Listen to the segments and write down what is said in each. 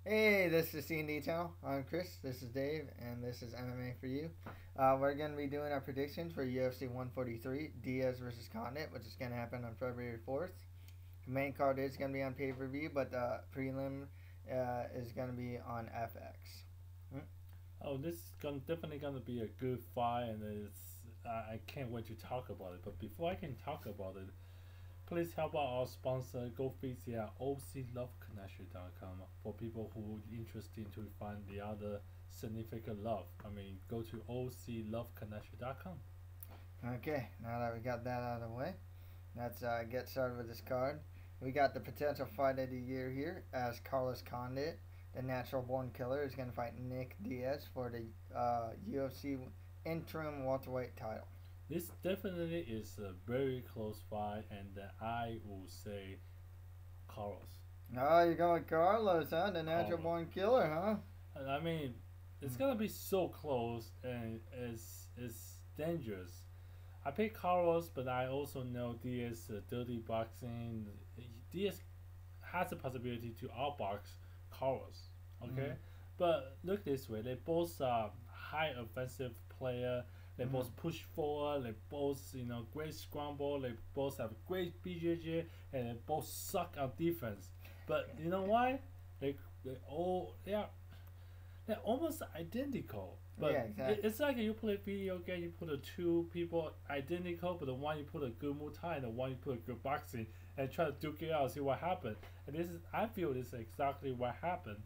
Hey, this is C&D Channel. I'm Chris. This is Dave, and this is MMA for you. We're going to be doing our predictions for UFC 143, Diaz versus Condit, which is going to happen on February 4th. The main card is going to be on pay-per-view, but the prelim is going to be on FX. Oh, this is definitely gonna be a good fight, and I can't wait to talk about it. But before I can talk about it, please help out our sponsor. Go visit ocloveconnection.com for people who are interested to find the other significant love. I mean, go to ocloveconnection.com. Okay, now that we got that out of the way, let's get started with this card. We got the potential fight of the year here as Carlos Condit, the natural born killer, is going to fight Nick Diaz for the UFC interim welterweight title. This definitely is a very close fight, and I will say Carlos. Oh, you're going with Carlos, huh? The natural Carlos. born killer, huh? And I mean, it's gonna be so close, and it's dangerous. I pick Carlos, but I also know Diaz dirty boxing. Diaz has the possibility to outbox Carlos. Okay, but look this way: they both are high offensive player. They both push forward. They both great scramble. They both have great BJJ, and they both suck on defense. But you know why? They all they're almost identical. But Yeah, exactly. it's like you play video game, you put the two people identical, but the one you put a good Muay Thai and the one you put a good boxing, and try to duke it out, see what happened. And I feel this is exactly what happened.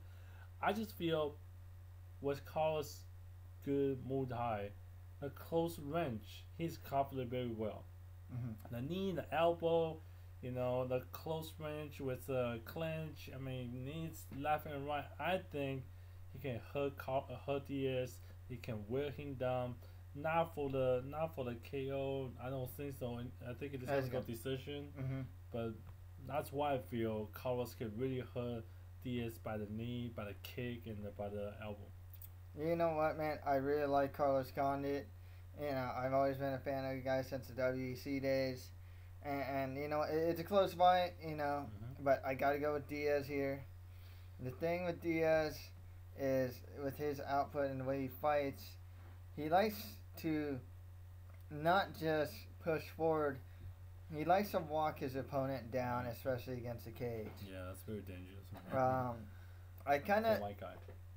I just feel with Carlos good Muay Thai, a close range, he's covered very well. Mm-hmm. The knee, the elbow, the close range with the clinch. I mean, knees left and right. I think he can hurt Diaz. He can wear him down. Not for the KO. I don't think so. I think it is going to go decision. Mm-hmm. But that's why I feel Carlos can really hurt Diaz by the knee, by the kick, and by the elbow. You know what, man? I really like Carlos Condit. I've always been a fan of the guy since the WEC days. And it's a close fight, but I got to go with Diaz here. The thing with Diaz is with his output and the way he fights, he likes to not just push forward. He likes to walk his opponent down, especially against the cage. Yeah, that's very dangerous. I kind of, like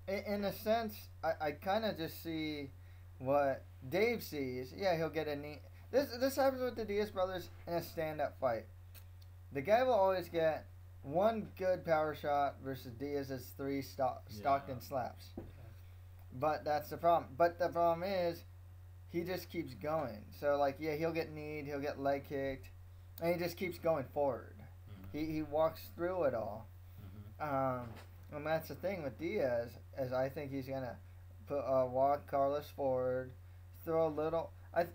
in a sense, I kind of just see what Dave sees. Yeah, he'll get a knee. This happens with the Diaz brothers in a stand-up fight. The guy will always get one good power shot versus Diaz's three Stockton slaps. Yeah. But that's the problem. But the problem is, he just keeps going. So, he'll get kneed, he'll get leg kicked, and he just keeps going forward. He walks through it all. And that's the thing with Diaz, is I think he's going to walk Carlos forward, throw a little. I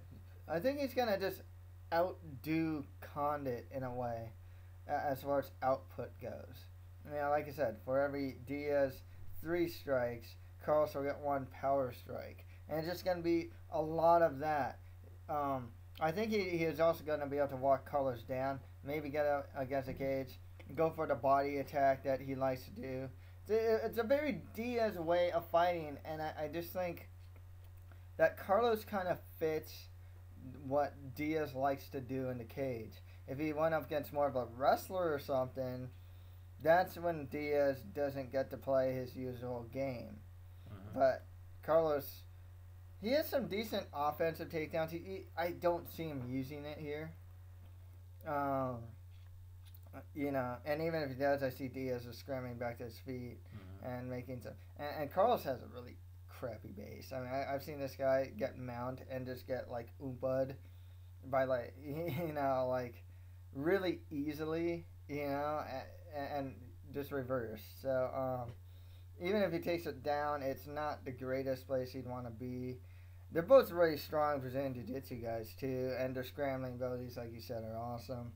think he's going to just outdo Condit in a way, as far as output goes. Like I said, for every Diaz 3 strikes, Carlos will get 1 power strike. And it's just going to be a lot of that. I think he is also going to be able to walk Carlos down, maybe get out against the cage, go for the body attack that he likes to do. It's a very Diaz way of fighting, and I just think that Carlos kind of fits what Diaz likes to do in the cage. If he went up against more of a wrestler or something, that's when Diaz doesn't get to play his usual game. But Carlos, he has some decent offensive takedowns. I don't see him using it here. And even if he does, I see Diaz is scrambling back to his feet and making some. And Carlos has a really crappy base. I mean, I've seen this guy get mount and just get oompa'd by really easily, and just reverse. So even if he takes it down, it's not the greatest place he'd want to be. They're both really strong Brazilian Jiu-Jitsu guys too, and their scrambling abilities, like you said, are awesome.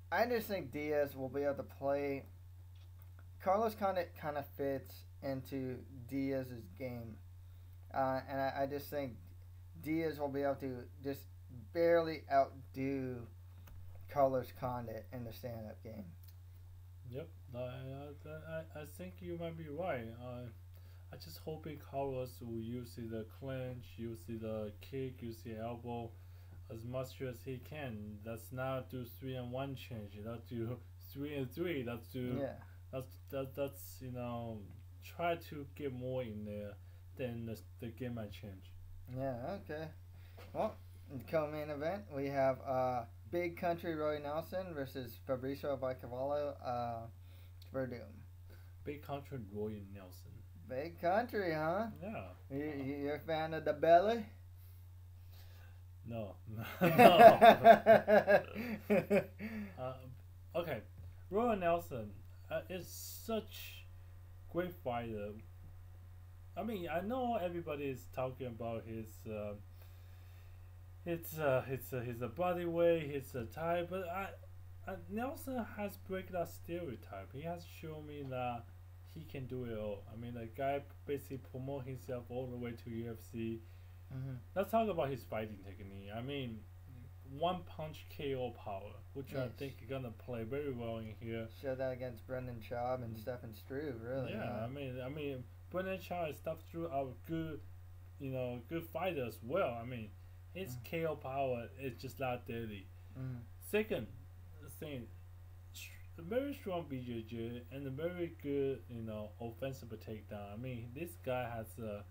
I just think Diaz will be able to play. Carlos Condit kind of fits into Diaz's game, and I just think Diaz will be able to just barely outdo Carlos Condit in the stand-up game. Yep. I think you might be right. I just hoping Carlos will use the clinch, use the kick, use the elbow as much as he can. That's not do 3-1 change. That's do 3-3. Yeah. That's try to get more in there. Then the game might change. Yeah. Okay. Well, in co-main event we have Big Country Roy Nelson versus Fabricio by Cavallo Werdum. Big country Roy Nelson. Big Country, huh? Yeah. You're a fan of the belly? No. No. Okay. Roy Nelson is such great fighter. I mean, I know everybody is talking about his body weight, his type, but Nelson has break that stereotype. He has shown me that he can do it all. I mean, the guy basically promote himself all the way to UFC. Mm-hmm. Let's talk about his fighting technique. I mean, one punch KO power, which I Yes. think is gonna play very well in here. Showed that against Brendan Schaub and Stefan Struve, really. Yeah, I mean, Brendan Shaw and stuff through are good, good fighters as well. I mean, his KO power is just not deadly. Mm-hmm. Second thing, a very strong BJJ and a very good, offensive takedown. I mean, this guy has a,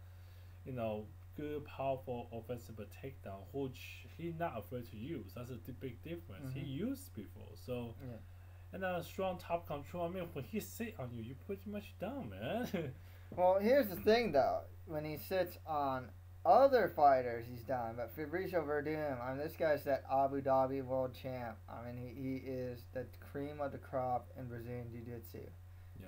good, powerful offensive takedown, which he's not afraid to use. That's a big difference. He used before, so. Yeah. And a strong top control. I mean, when he sit on you, you pretty much down, man. Well, here's the thing, though. When he sits on other fighters, he's done. But Fabricio Werdum, I mean, this guy's that Abu Dhabi world champ. I mean, he is the cream of the crop in Brazilian Jiu-Jitsu.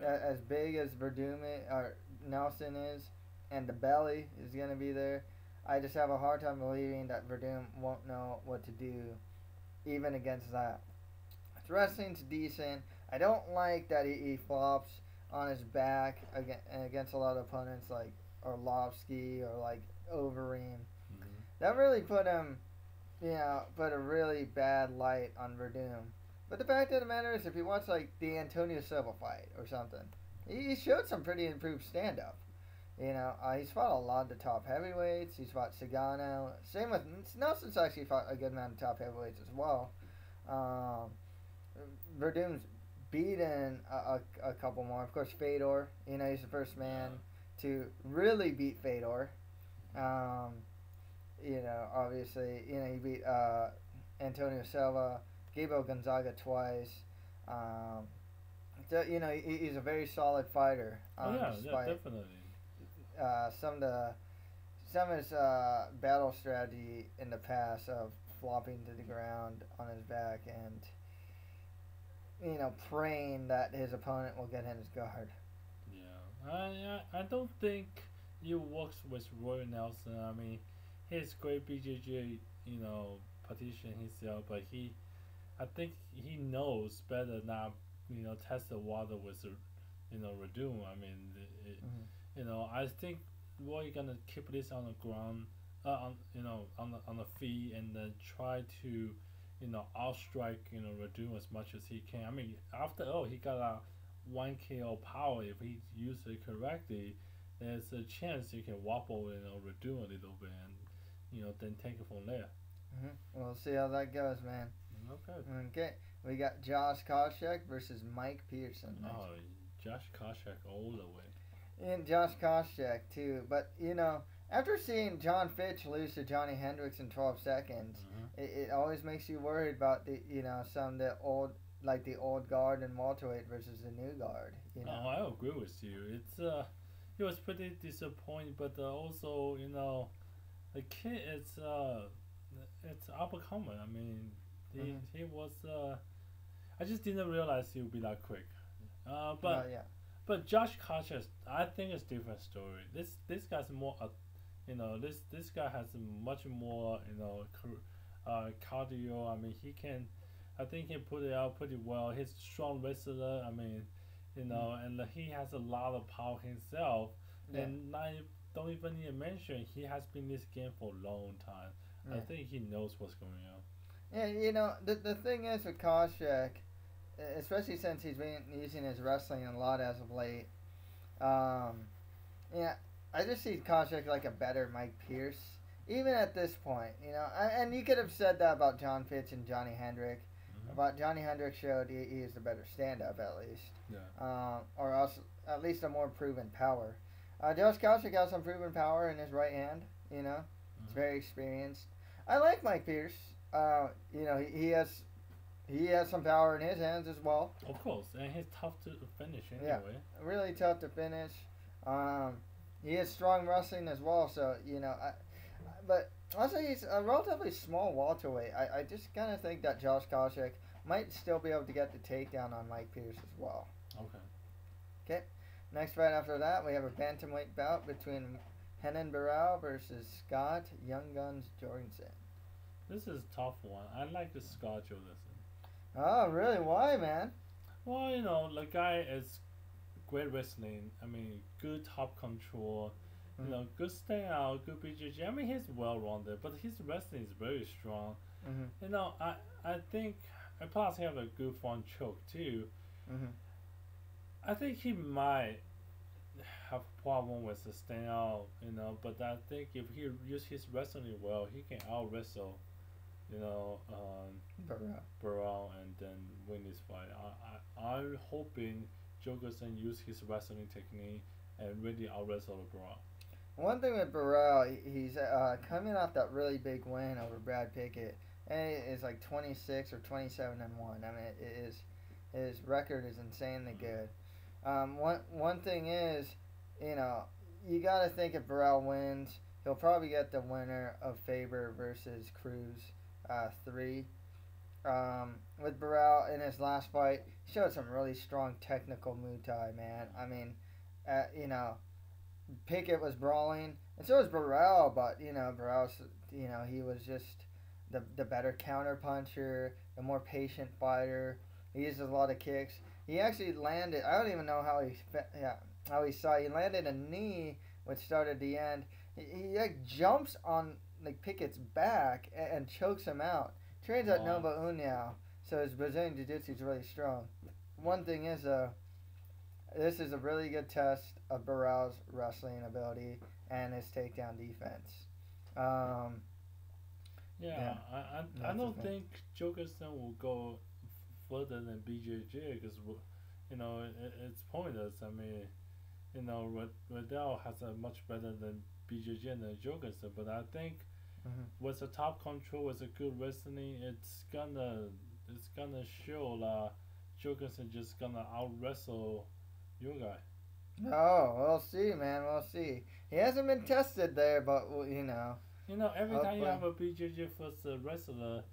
Yeah. As big as Werdum or Nelson is, and the belly is going to be there, I just have a hard time believing that Werdum won't know what to do, even against that. His wrestling's decent. I don't like that he flops on his back against a lot of opponents like Orlovsky or like Overeem. Mm-hmm. That really put him, put a really bad light on Werdum. But the fact of the matter is, if you watch like the Antonio Silva fight or something, he showed some pretty improved stand-up. He's fought a lot of the top heavyweights. He's fought Sagano. Same with Nelson's actually fought a good amount of top heavyweights as well. Verdum's beaten a couple more. Of course, Fedor. He's the first man to really beat Fedor. Obviously, he beat Antonio Silva, Gabriel Gonzaga twice. He's a very solid fighter. Definitely. Some of his battle strategy in the past of flopping to the ground on his back and praying that his opponent will get in his guard. Yeah, I don't think it works with Roy Nelson. I mean, he's great BJJ, position himself, but I think he knows better not, test the water with, Werdum. I mean, I think Roy gonna keep this on the ground, on the feet, and then try to, outstrike, Werdum as much as he can. I mean, after all, he got a 1 KO power. If he uses it correctly, there's a chance he can wobble, Werdum a little bit, and then take it from there. We'll see how that goes, man. Okay. We got Josh Koscheck versus Mike Pearson. Oh, Josh Koscheck all the way. And Josh Koscheck too, but after seeing John Fitch lose to Johnny Hendricks in 12 seconds, it always makes you worried about the some of the old guard and welterweight versus the new guard. Oh, I agree with you. It was pretty disappointing, but also the kid it's up and coming. I mean, he was. I just didn't realize he would be that quick. But Josh Koscheck, I think it's different story. This guy's more, this guy has much more, cardio. I mean, I think he put it out pretty well. He's a strong wrestler. I mean, and he has a lot of power himself. Yeah. And don't even need to mention, he has been in this game for a long time. Yeah. I think he knows what's going on. Yeah, the thing is with Koscheck, especially since he's been using his wrestling a lot as of late. Um, yeah, I just see Koscheck like a better Mike Pierce, even at this point. And you could have said that about John Fitch and Johnny Hendrick. But Johnny Hendrick showed he is the better stand-up at least. Yeah. Or else at least a more proven power. Josh Koscheck has some proven power in his right hand. He's very experienced. I like Mike Pierce. He has some power in his hands as well. Of course, and he's tough to finish anyway. Yeah, really tough to finish. He has strong wrestling as well. So but also he's a relatively small welterweight. I just kind of think that Josh Koscheck might still be able to get the takedown on Mike Pierce as well. Okay. Next fight after that, we have a bantamweight bout between Renan Barao versus Scott Young Guns Jorgensen. This is a tough one. I like the Scott Jorgensen. Oh, really? Why, man? Well, the guy is great wrestling. I mean, good top control. Good stand-out, good BJJ. I mean, he's well-rounded, but his wrestling is very strong. I think, and plus he have a good front choke too. I think he might have problem with the stand-out, but I think if he use his wrestling well, he can out-wrestle, Barao and then win this fight. I'm hoping Jorgensen use his wrestling technique and really out-wrestle Barao. One thing with Barao, he's coming off that really big win over Brad Pickett, and it's like 26 or 27-1. I mean, his record is insanely good. One thing is, you got to think if Barao wins, he'll probably get the winner of Faber versus Cruz 3. With Barao in his last fight, he showed some really strong technical Muay Thai, man. I mean, Pickett was brawling, and so was Barao, but Barao's, he was just the better counter puncher, the more patient fighter. He uses a lot of kicks. He actually landed. I don't even know how he saw. He landed a knee, which started the end. He like jumps on like Pickett's back and chokes him out. Trains at Nova União, so his Brazilian Jiu-Jitsu is really strong. One thing is, this is a really good test of Barao's wrestling ability and his takedown defense. I don't think Jorgensen will go further than BJJ because it's pointless. I mean, Werdum has a much better than BJJ than Jorgensen, but I think with the top control, with a good wrestling, it's gonna show that Jorgensen just gonna out wrestle your guy. Oh, we'll see, man. We'll see. He hasn't been tested there, but every time you have a BJJ first wrestler,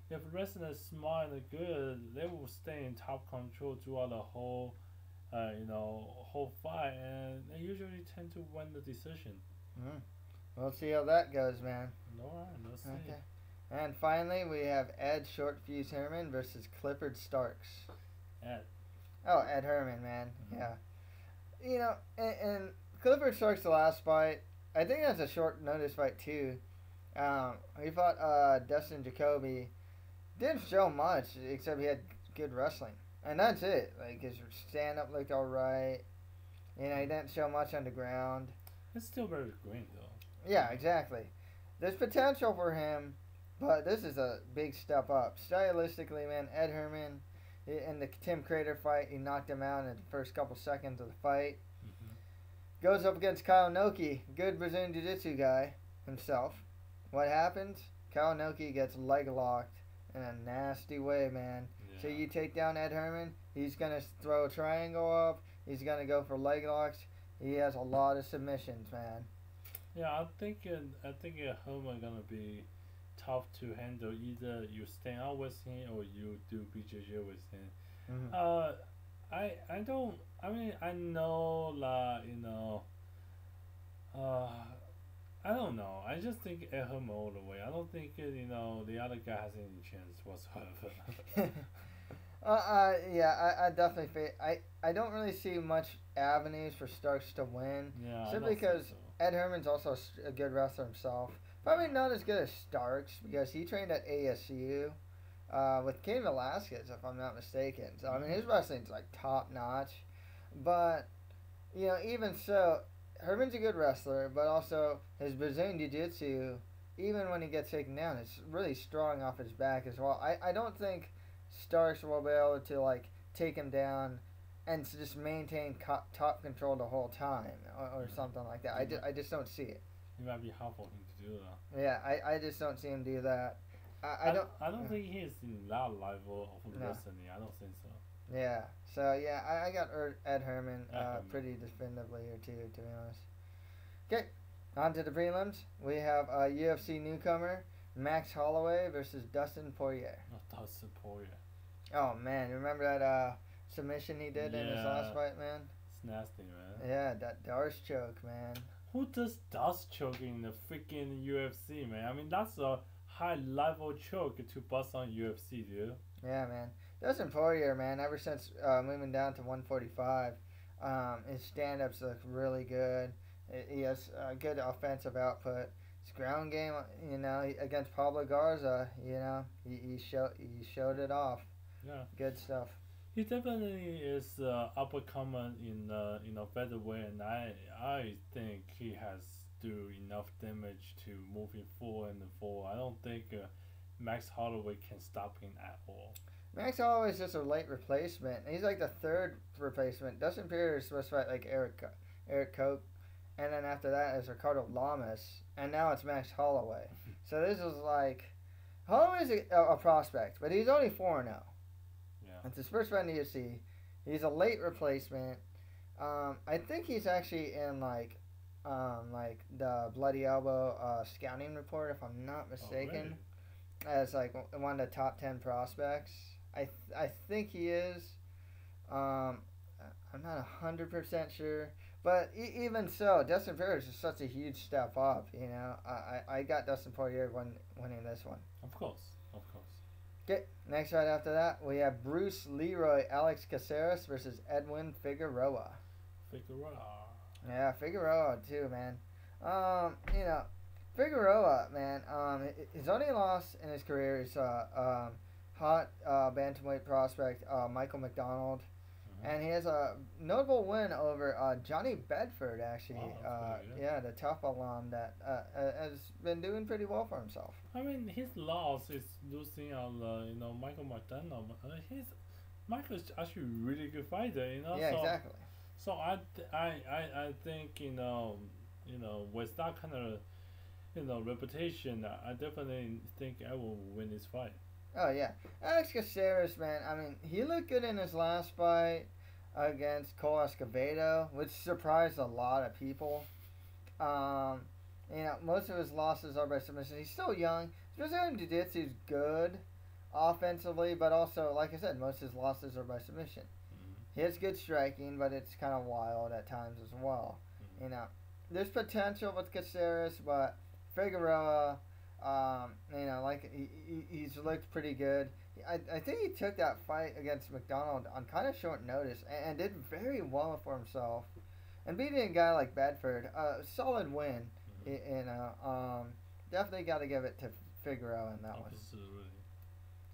if the wrestler is smart and good, they will stay in top control throughout the whole, whole fight, and they usually tend to win the decision. We'll see how that goes, man. Alright, let's see. Okay. And finally, we have Ed Short Fuse Herman versus Clifford Starks. Ed. Oh, Ed Herman, man. Yeah. And Clifford Starks, the last fight, I think that's a short notice fight too. He fought Dustin Jacoby. Didn't show much except he had good wrestling, and that's it. Like his stand up looked all right. He didn't show much on the ground. It's still very green though. Yeah, exactly. There's potential for him, but this is a big step up stylistically, man. Ed Herman, in the Tim Crater fight, he knocked him out in the first couple seconds of the fight. Goes up against Kyle Noki, good Brazilian Jiu-Jitsu guy himself. What happens? Kyle Noki gets leg locked in a nasty way, man. Yeah. So you take down Ed Herman, he's going to throw a triangle up, he's going to go for leg locks. He has a lot of submissions, man. Yeah, I think Herman gonna be tough to handle. Either you stand out with him or you do BJJ with him. I know that I don't know. I just think Herman all the way. I don't think the other guy has any chance whatsoever. I definitely I don't really see much avenues for Starks to win. Yeah, simply because Ed Herman's also a good wrestler himself. Probably not as good as Starks because he trained at ASU. with Cain Velasquez, if I'm not mistaken. So I mean, his wrestling's like top notch, but even so, Herman's a good wrestler, but also his Brazilian Jiu-Jitsu, even when he gets taken down, it's really strong off his back as well. I don't think Starks will be able to like take him down and to just maintain top control the whole time or something like that. I just don't see it. It might be hard for him to do that. Yeah, I just don't see him do that. I don't think he's in that level of wrestling. I don't think so. Yeah. So yeah, I got Ed Herman pretty definitively here too, to be honest. Okay, on to the prelims. We have a UFC newcomer Max Holloway versus Dustin Poirier. Oh, Dustin Poirier. Oh man, remember that submission he did in his last fight, man? It's nasty, man. Yeah, that Darce choke, man. Who does Darce choke in the freaking UFC, man? I mean, that's a high level choke to bust on UFC, dude. Yeah, man. Dustin Poirier, man, ever since moving down to 145, his stand-ups look really good. He has good offensive output. His ground game, against Pablo Garza, he showed it off. Yeah. Good stuff. He definitely is up and coming in featherweight, and I think he has do enough damage to moving forward and forward. I don't think Max Holloway can stop him at all. Max Holloway is just a late replacement. He's like the third replacement. Dustin Poirier is supposed to fight like Eric Koch, and then after that is Ricardo Lamas, and now it's Max Holloway. So this is like Holloway's a prospect, but he's only 4-0. Yeah. It's his first fight in the UFC. He's a late replacement. I think he's actually in like the Bloody Elbow scouting report, if I'm not mistaken, as like one of the top 10 prospects. I think he is. I'm not 100% sure, but even so, Dustin Poirier is just such a huge step up. I got Dustin Poirier winning this one. Of course. Okay, next fight after that, we have Bruce Leroy Alex Caceres versus Edwin Figueroa. Yeah, Figueroa too, man. Figueroa, man. His only loss in his career is hot bantamweight prospect Michael McDonald, and he has a notable win over Johnny Bedford, actually. The tough alum that has been doing pretty well for himself. I mean, his loss is losing on Michael McDonald. Michael is actually a really good fighter, Yeah, exactly. So I think with that kind of reputation, I definitely think I will win this fight. Oh yeah, Alex Caceres, man. I mean, he looked good in his last fight against Cole Escobedo, which surprised a lot of people. Most of his losses are by submission. He's still young. His Brazilian Jiu-Jitsu is good offensively, but also, like I said, most of his losses are by submission. He has good striking, but it's kind of wild at times as well. There's potential with Caceres, but Figueroa, he's looked pretty good. I think he took that fight against McDonald on kind of short notice and did very well for himself. And beating a guy like Bedford, solid win. Definitely got to give it to Figueroa in that one.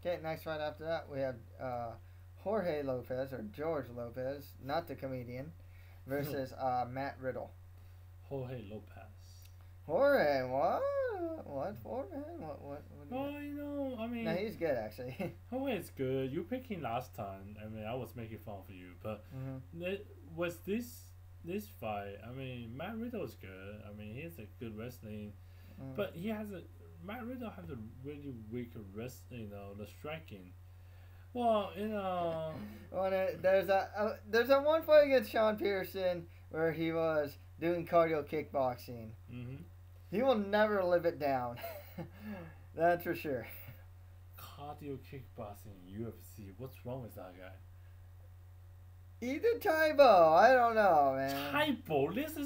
Okay, next fight after that, we have Jorge Lopez, or George Lopez, not the comedian, versus Matt Riddle. Jorge Lopez. Jorge, what? What for, man? What Well, I mean... No, he's good, actually. Jorge is good. You picked him last time. I mean, I was making fun of you. But was this fight, I mean, Matt Riddle is good. I mean, he's a good wrestling. But Matt Riddle has a really weak the striking. Well, there's a one fight against Sean Pearson where he was doing cardio kickboxing. He will never live it down. That's for sure. Cardio kickboxing UFC. What's wrong with that guy? He did Taibo. I don't know, man. Taibo. This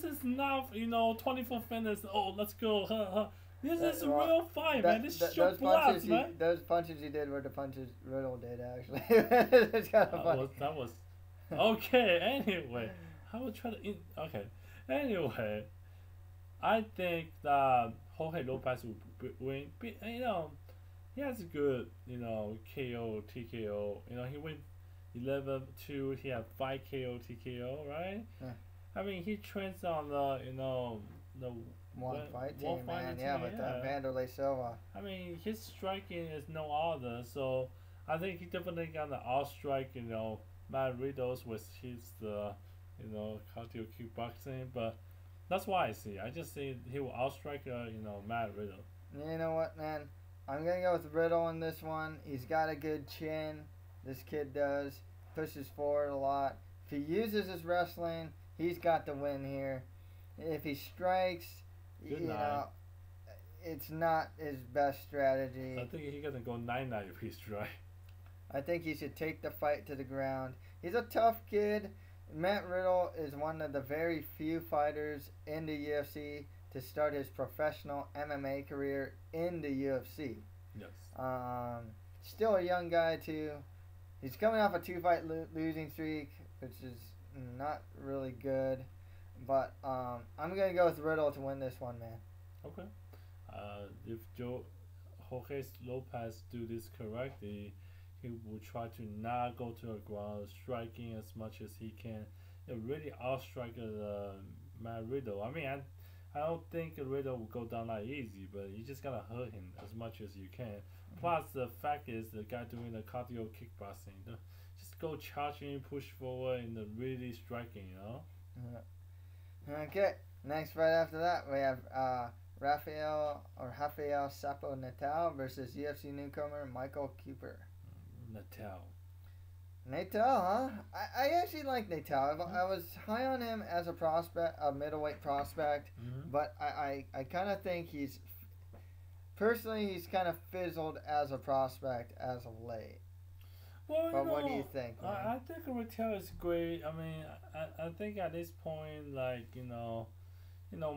is not 24 minutes. Oh, let's go. This is a real fight, man. This is your blast, man. Those punches he did were the punches Riddle did, actually. It's kind of funny. That was okay. Anyway, I will try to. Okay. Anyway, I think that Jorge Lopez will win. he has a good, KO, TKO. He went 11-2. He had 5 KO, TKO, right? Yeah. I mean, he trains on the One fight one team, fighting man. team, Yeah, with Vanderlei Silva. I mean, his striking is no other. So I think he definitely gonna outstrike, Matt Riddle's with his cardio kickboxing. But that's why I see. I just see he will outstrike, Matt Riddle. You know what, man? I'm gonna go with Riddle in this one. He's got a good chin. This kid does. Pushes forward a lot. If he uses his wrestling, he's got the win here. If he strikes, it's not his best strategy. I think he's gonna go 9-9 if he strikes. I think he should take the fight to the ground. He's a tough kid. Matt Riddle is one of the very few fighters in the UFC to start his professional MMA career in the UFC. Yes. Still a young guy too. He's coming off a 2-fight losing streak, which is not really good. But I'm gonna go with Riddle to win this one, man. Okay. If Jorge Lopez do this correctly, he will try to not go to the ground, striking as much as he can. It really outstrike Matt Riddle. I mean, I don't think Riddle will go down that easy, but you just gotta hurt him as much as you can. Plus, the fact is the guy doing the cardio kickboxing, just go charging, push forward, and really striking, Okay. Next fight after that, we have Rafael Sapo Natal versus UFC newcomer Michael Cooper. Natal, huh? I actually like Natal. I was high on him as a prospect, a middleweight prospect, but I kind of think he's kind of fizzled as a prospect as of late. Well, but what do you think, man? I think Natal is great. I mean, I think at this point, like,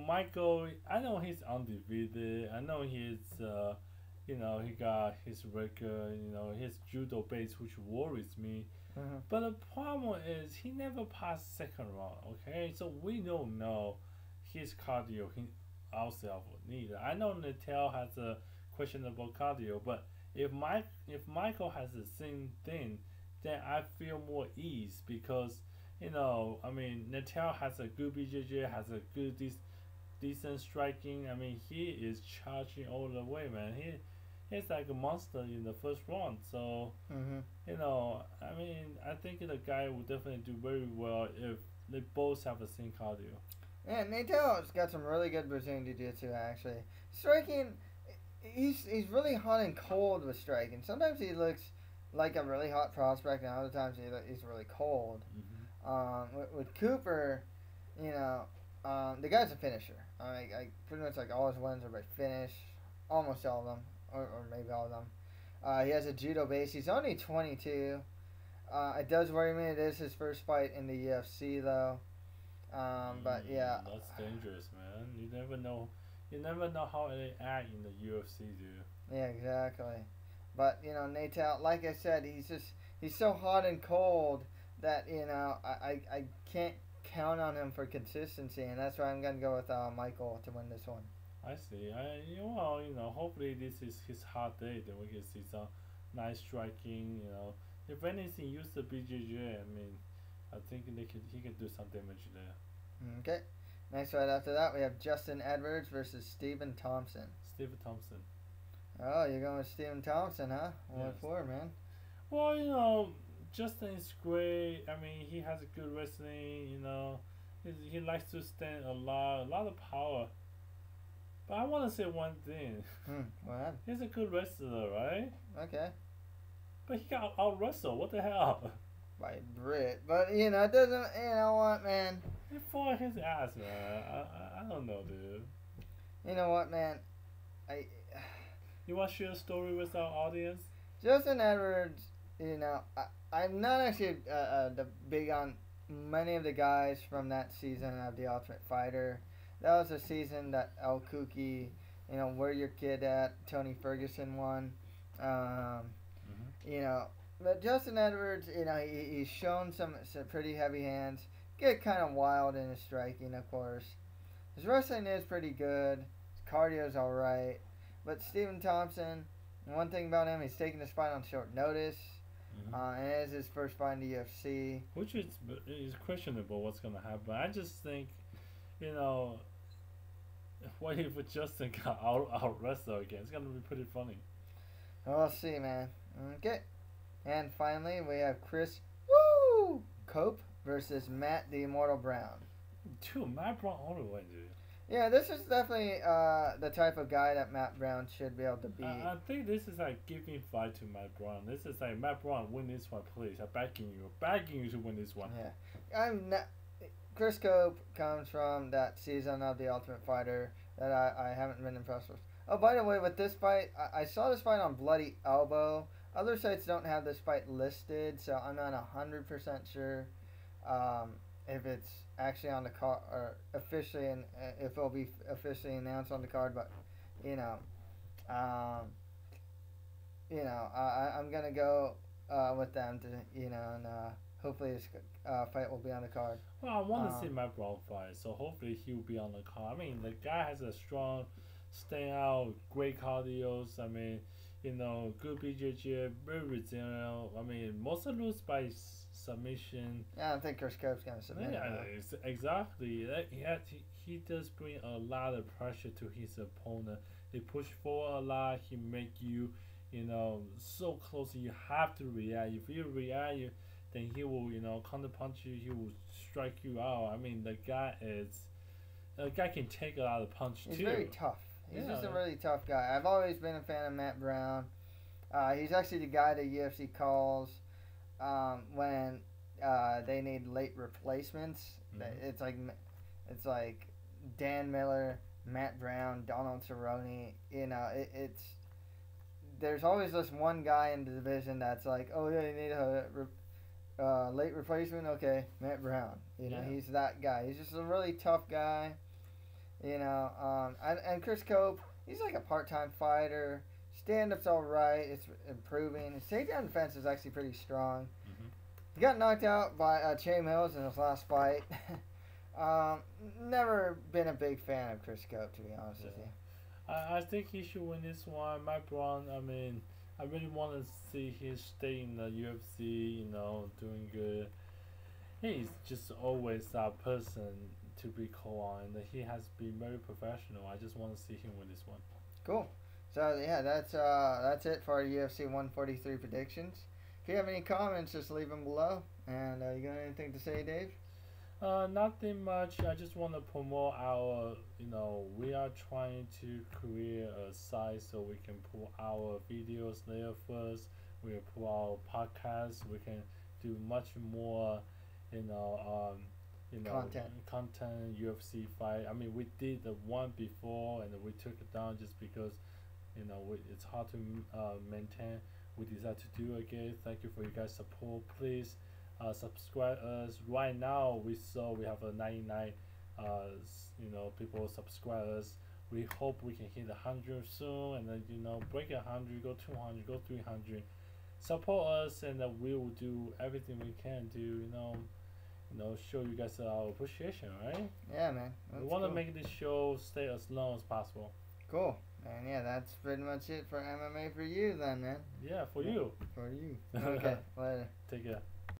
Michael, I know he's undefeated. I know he's, he got his record, his judo base, which worries me. But the problem is he never passed second round, okay? So we don't know his cardio ourselves neither. I know Natal has a questionable cardio, but if Michael has the same thing, then I feel more ease because, Natal has a good BJJ, has a good decent striking. I mean, he is charging all the way, man. He's like a monster in the first round. So, I think the guy will definitely do very well if they both have the same cardio. Yeah, Natel's got some really good Brazilian Jiu-Jitsu, actually. Striking, he's really hot and cold with striking. Sometimes he looks like a really hot prospect, and other times he's really cold. With Cooper, the guy's a finisher. I pretty much like all his wins are by finish, almost all of them, or maybe all of them. He has a judo base. He's only 22. It does worry me. It is his first fight in the UFC, though. But yeah, that's dangerous, man. You never know. You never know how they act in the UFC, dude. Yeah, exactly. But Natal, like I said, he's so hot and cold that I can't count on him for consistency, and that's why I'm gonna go with Michael to win this one. I see. Hopefully this is his hot day. Then we can see some nice striking. If anything, use the BJJ. I mean, I think he can do some damage there. Okay. Next fight after that, we have Justin Edwards versus Stephen Thompson. Stephen Thompson. Oh, you're going with Stephen Thompson, huh? Yes. What for, man? Well, Justin is great. I mean, he has a good wrestling. He likes to stand a lot of power. But I want to say one thing. What happened? He's a good wrestler, right? Okay. But he got out wrestled. What the hell? By Brit, but it doesn't. You know what, man? He fought his ass, man. I don't know, dude. You know what, man? You want to share a story with our audience? Justin Edwards. I'm not actually big on many of the guys from that season of The Ultimate Fighter. That was a season that El Kuki, Where Your Kid At, Tony Ferguson won. But Justin Edwards, he's shown some pretty heavy hands. Get kind of wild in his striking, of course. His wrestling is pretty good. His cardio's alright. But Stephen Thompson, One thing about him, he's taking this fight on short notice. Mm-hmm. And it is his first fight in the UFC. Which is questionable what's going to happen. I just think, you know, what if Justin got out wrestled again? It's going to be pretty funny. We'll see, man. Okay. And finally, we have Chris Cope versus Matt the Immortal Brown. Dude, Matt Brown all the way, dude. Yeah, this is definitely the type of guy that Matt Brown should be able to beat. I think this is like giving fight to Matt Brown. This is like, Matt Brown, win this one, please. I'm begging you to win this one. Yeah, I'm not. Chris Cope comes from that season of The Ultimate Fighter that I haven't been impressed with. Oh, by the way, with this fight, I saw this fight on Bloody Elbow. Other sites don't have this fight listed, so I'm not 100% sure if it's actually on the card or officially, and if it'll be officially announced on the card. But I'm gonna go with them to and hopefully this fight will be on the card. Well, I want to see Matt Brown fight, so hopefully he'll be on the card. I mean, the guy has a strong, staying out, great cardios. I mean, good BJJ, very resilient. I mean, mostly lose by submission. Yeah, I don't think Chris Cope's gonna submit. Yeah, exactly. He does bring a lot of pressure to his opponent. He push forward a lot. He make you, so close. You have to react. If you react, then he will, counter punch you. He will strike you out. I mean, the guy can take a lot of punch too. He's very tough. He's just a really tough guy. I've always been a fan of Matt Brown. He's actually the guy that UFC calls when they need late replacements. Mm-hmm. It's like Dan Miller, Matt Brown, Donald Cerrone. There's always this one guy in the division that's like, oh yeah, you need a late replacement. Okay, Matt Brown. He's that guy. He's just a really tough guy. And Chris Cope, he's like a part-time fighter. Stand-up's all right. It's improving. His takedown defense is actually pretty strong. Mm-hmm. He got knocked out by Che Mills in his last fight. Never been a big fan of Chris Cope, to be honest with you. I think he should win this one. Matt Brown, I mean, I really want to see him stay in the UFC, doing good. He's just always that person to be called on, and he has been very professional. I just want to see him win this one. Cool. So yeah, that's it for our UFC 143 predictions. If you have any comments, just leave them below. And you got anything to say, Dave? Nothing much. I just want to promote our, we are trying to create a site so we can put our videos there first. We'll put our podcasts. We can do much more, content UFC fight. I mean, we did the one before and we took it down just because, it's hard to maintain. We decided to do again. Thank you for your guys' support. Please subscribe us. Right now, we have a 99, people subscribe us. We hope we can hit 100 soon, and then break 100, go 200, go 300. Support us, and we will do everything we can to show you guys our appreciation, right? Yeah, man. We want to make this show stay as long as possible. Cool. And yeah, that's pretty much it for MMA for you then, man. Yeah, for you. For you. Okay, later. Take care.